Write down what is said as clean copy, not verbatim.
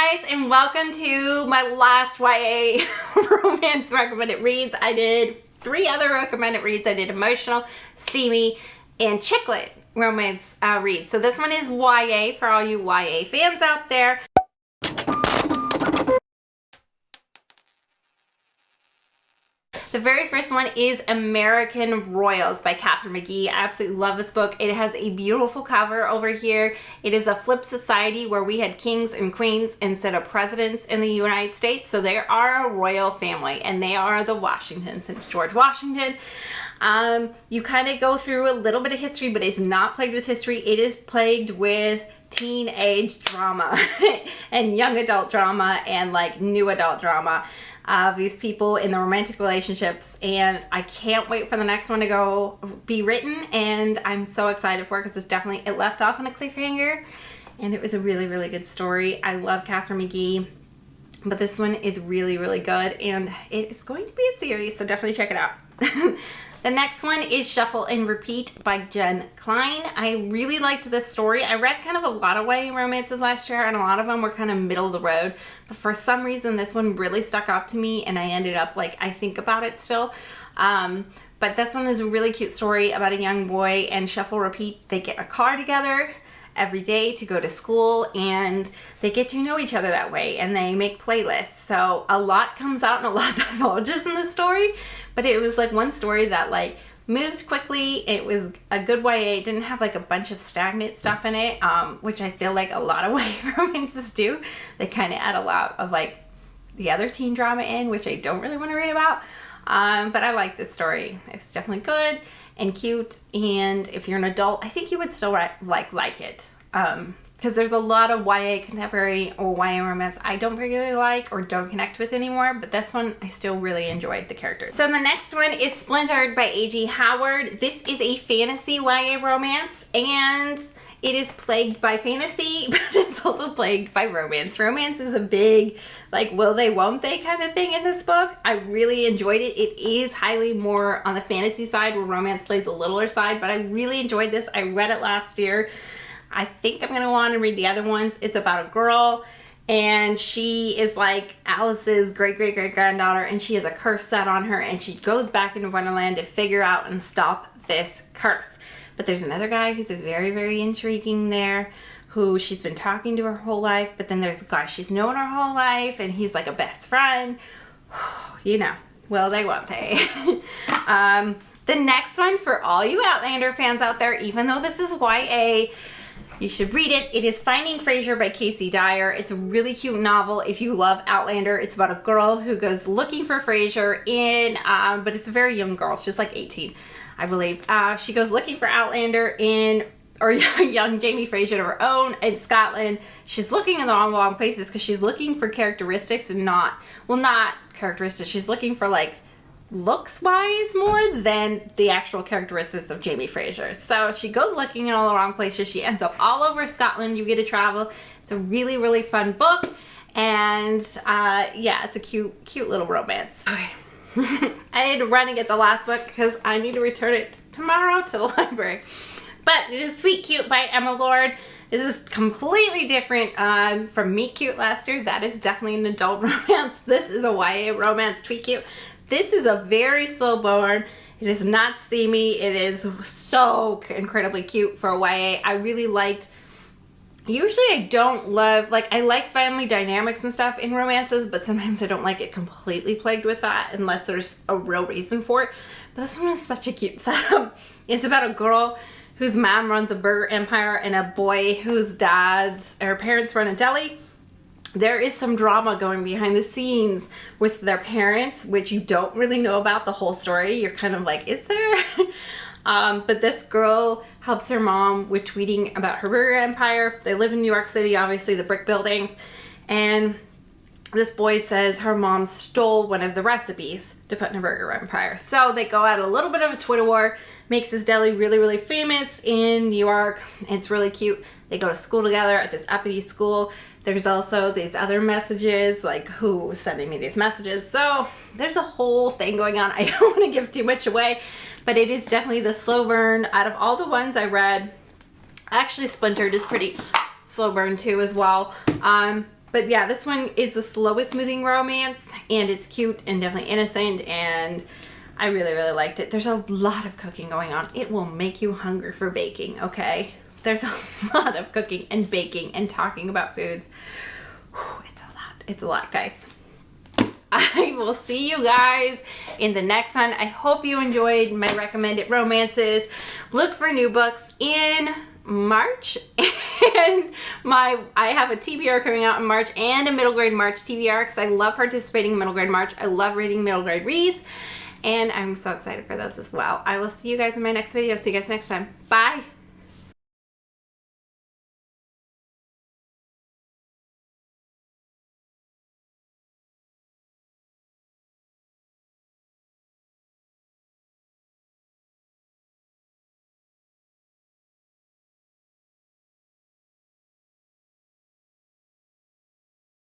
guys, and welcome to my last YA romance recommended reads. I did 3 other recommended reads. I did emotional, steamy, and chick lit romance reads. So this one is YA for all you YA fans out there. The very first one is American Royals by Katharine McGee. I absolutely love this book. It has a beautiful cover over here. It is a flip society where we had kings and queens instead of presidents in the United States. So they are a royal family, and they are the Washingtons. It's George Washington. You kind of go through a little bit of history, but it's not plagued with history. It is plagued with teenage drama and young adult drama and like new adult drama. These people in the romantic relationships, and I can't wait for the next one to be written, and I'm so excited for it because it left off on a cliffhanger, and it was a really, really good story. I love Katharine McGee, but this one is really, really good, and it is going to be a series, so definitely check it out. The next one is Shuffle and Repeat by Cline. I really liked this story. I read kind of a lot of YA romances last year, and a lot of them were kind of middle of the road. But for some reason, this one really stuck out to me, and I ended up, I think about it still. But this one is a really cute story about a young boy and Shuffle Repeat. They get a car together every day to go to school, and they get to know each other that way, and they make playlists. So a lot comes out and a lot divulges in the story, but it was one story that moved quickly. It was a good YA. It didn't have a bunch of stagnant stuff in it, which I feel like a lot of YA romances do. They kind of add a lot of the other teen drama in, which I don't really want to read about. But I like this story. It's definitely good and cute, and if you're an adult, I think you would still like it. Because there's a lot of YA contemporary or YA romance I don't particularly like or don't connect with anymore, but this one I still really enjoyed the characters. So the next one is Splintered by A.G. Howard. This is a fantasy YA romance, and it is plagued by fantasy, but it's also plagued by romance. Romance is a big, will they, won't they kind of thing in this book. I really enjoyed it. It is highly more on the fantasy side where romance plays a littler side, but I really enjoyed this. I read it last year. I think I'm going to want to read the other ones. It's about a girl, and she is Alice's great-great-great-granddaughter, and she has a curse set on her, and she goes back into Wonderland to figure out and stop this curse. But there's another guy who's very, very intriguing there, who she's been talking to her whole life, but then there's a guy she's known her whole life, and he's a best friend. You know, will they, won't they? The next one, for all you Outlander fans out there, even though this is YA, you should read it. It is Finding Fraser by Casey Dyer. It's a really cute novel if you love Outlander. It's about a girl who goes looking for Fraser but it's a very young girl. She's 18, I believe. She goes looking for Outlander or young Jamie Fraser of her own in Scotland. She's looking in the wrong places because she's looking for characteristics and not characteristics. She's looking for looks wise more than the actual characteristics of Jamie Fraser. So she goes looking in all the wrong places. She ends up all over Scotland. You get to travel. It's a really, really fun book, and yeah, it's a cute little romance. Okay. I had to run and get the last book because I need to return it tomorrow to the library. But it is Sweet Cute by Emma Lord. This is completely different from Meet Cute last year. That is definitely an adult romance. This is a YA romance, Sweet Cute. This is a very slow burn. It is not steamy. It is so incredibly cute for a YA. I really liked, usually I don't love, I like family dynamics and stuff in romances, but sometimes I don't like it completely plagued with that unless there's a real reason for it. But this one is such a cute setup. It's about a girl whose mom runs a burger empire and a boy whose parents run a deli. There is some drama going behind the scenes with their parents, which you don't really know about the whole story. You're kind of is there? But this girl helps her mom with tweeting about her burger empire. They live in New York City, obviously, the brick buildings. And this boy says her mom stole one of the recipes to put in her burger empire. So they go at a little bit of a Twitter war, makes this deli really, really famous in New York. It's really cute. They go to school together at this uppity school. There's also these other messages, who was sending me these messages. So there's a whole thing going on. I don't want to give too much away, but it is definitely the slow burn. Out of all the ones I read, actually Splintered is pretty slow burn too as well. But yeah, this one is the slowest moving romance, and it's cute and definitely innocent, and I really, really liked it. There's a lot of cooking going on. It will make you hungry for baking, okay? There's a lot of cooking and baking and talking about foods. Whew, it's a lot. It's a lot, guys. I will see you guys in the next one. I hope you enjoyed my recommended romances. Look for new books in March, and I have a TBR coming out in March and a middle grade March TBR because I love participating in middle grade March. I love reading middle grade reads, and I'm so excited for those as well. I will see you guys in my next video. See you guys next time. Bye.